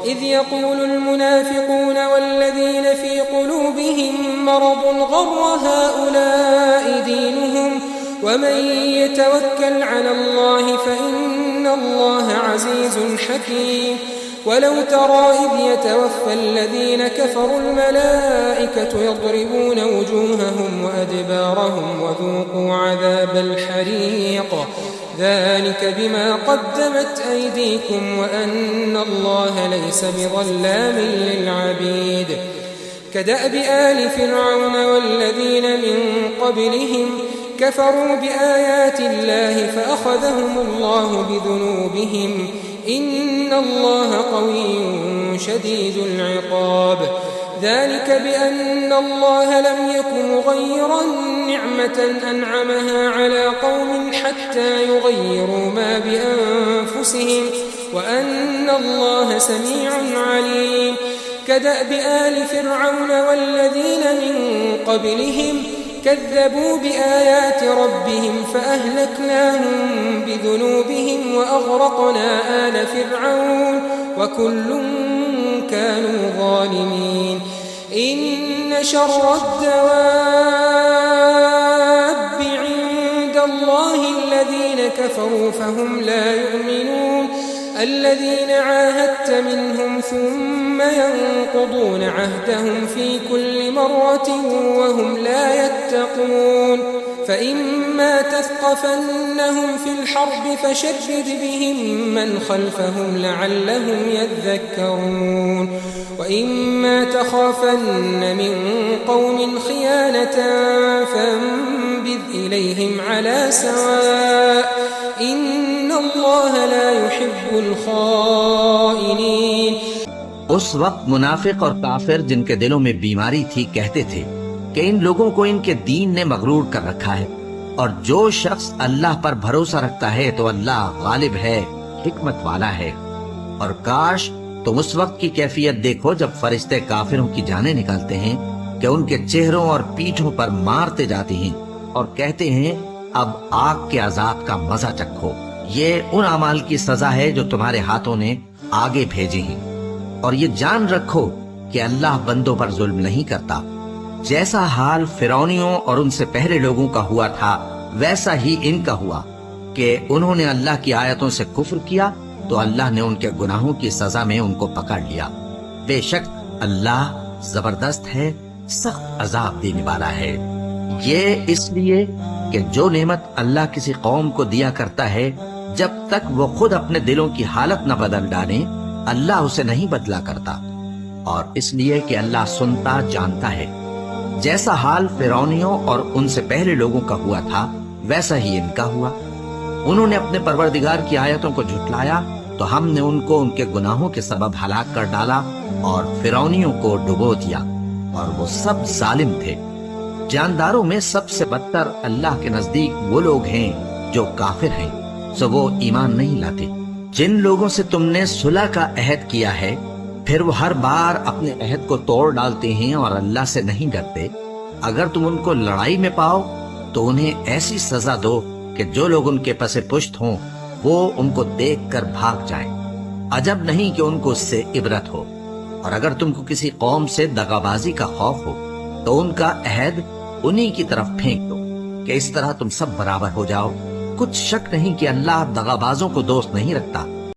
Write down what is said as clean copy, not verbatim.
إذ يقول المنافقون والذين في قلوبهم مرض غر هؤلاء دينهم ومن يتوكل على الله فإن الله عزيز حكيم ولو ترى إذ يتوفى الذين كفروا الملائكة يضربون وجوههم وأدبارهم وذوقوا عذاب الحريق ذلك بما قدمت أيديكم وأن الله ليس بظلام للعبيد كدأب آل فرعون والذين من قبلهم كفروا بآيات الله فأخذهم الله بذنوبهم إن الله قوي شديد العقاب ذلك بأن الله لم يكن مغيرا نعمة أنعمها على قوم حتى يغيروا ما بأنفسهم وأن الله سميع عليم كدأب آل فرعون والذين من قبلهم كذبوا بآيات ربهم فأهلكناهم بذنوبهم وأغرقنا آل فرعون وكل كانوا ظالمين إن شر الدواب عند الله الذين كفروا فهم لا يؤمنون الذين عاهدت منهم ثم ينقضون عهدهم في كل مرة وهم لا يتقون فإما تثقفنهم في الحرب فشرد بهم من خلفهم لعلهم يذكرون وإما تخافن من قوم خيانة فانبذ إليهم على سواء إن الله لا يحب الخائنين اس وقت منافق اور کافر جن کے دلوں میں بیماری تھی کہتے تھے کہ ان لوگوں کو ان کے دین نے مغرور کر رکھا ہے اور جو شخص اللہ پر بھروسہ رکھتا ہے تو اللہ غالب ہے حکمت والا ہے اور کاش تم اس وقت کی کیفیت دیکھو جب فرشتے کافروں کی جانیں نکالتے ہیں کہ ان کے چہروں اور پیٹھوں پر مارتے جاتے ہیں اور کہتے ہیں اب آگ کے عذاب کا مزہ چکھو یہ ان اعمال کی سزا ہے جو تمہارے ہاتھوں نے آگے بھیجے ہیں اور یہ جان رکھو کہ اللہ بندوں پر ظلم نہیں کرتا جیسا حال فرعونیوں اور ان سے پہلے لوگوں کا ہوا تھا ویسا ہی ان کا ہوا کہ انہوں نے اللہ کی آیتوں سے کفر کیا تو اللہ نے ان کے گناہوں کی سزا میں ان کو پکڑ لیا بے شک اللہ زبردست ہے سخت عذاب دینے والا ہے یہ اس لیے کہ جو نعمت اللہ کسی قوم کو دیا کرتا ہے جب تک وہ خود اپنے دلوں کی حالت نہ بدل ڈالے اللہ اسے نہیں بدلا کرتا اور اس لیے کہ اللہ سنتا جانتا ہے جیسا حال فرعونیوں اور ان سے پہلے لوگوں کا ہوا تھا ویسا ہی ان کا ہوا انہوں نے اپنے پروردگار کی آیتوں کو جھٹلایا تو ہم نے ان کو ان کے گناہوں کے سبب ہلاک کر ڈالا اور فرعونیوں کو ڈبو دیا اور وہ سب ظالم تھے جانداروں میں سب سے بدتر اللہ کے نزدیک وہ لوگ ہیں جو کافر ہیں سو وہ ایمان نہیں لاتے جن لوگوں سے تم نے صلح کا عہد کیا ہے پھر وہ ہر بار اپنے عہد کو توڑ ڈالتے ہیں اور اللہ سے نہیں ڈرتے اگر تم ان کو لڑائی میں پاؤ تو انہیں ایسی سزا دو کہ جو لوگ ان کے پس پشت ہوں وہ ان کو دیکھ کر بھاگ جائیں عجب نہیں کہ ان کو اس سے عبرت ہو اور اگر تم کو کسی قوم سے دغابازی کا خوف ہو تو ان کا عہد انہی کی طرف پھینک دو کہ اس طرح تم سب برابر ہو جاؤ کچھ شک نہیں کہ اللہ دغابازوں کو دوست نہیں رکھتا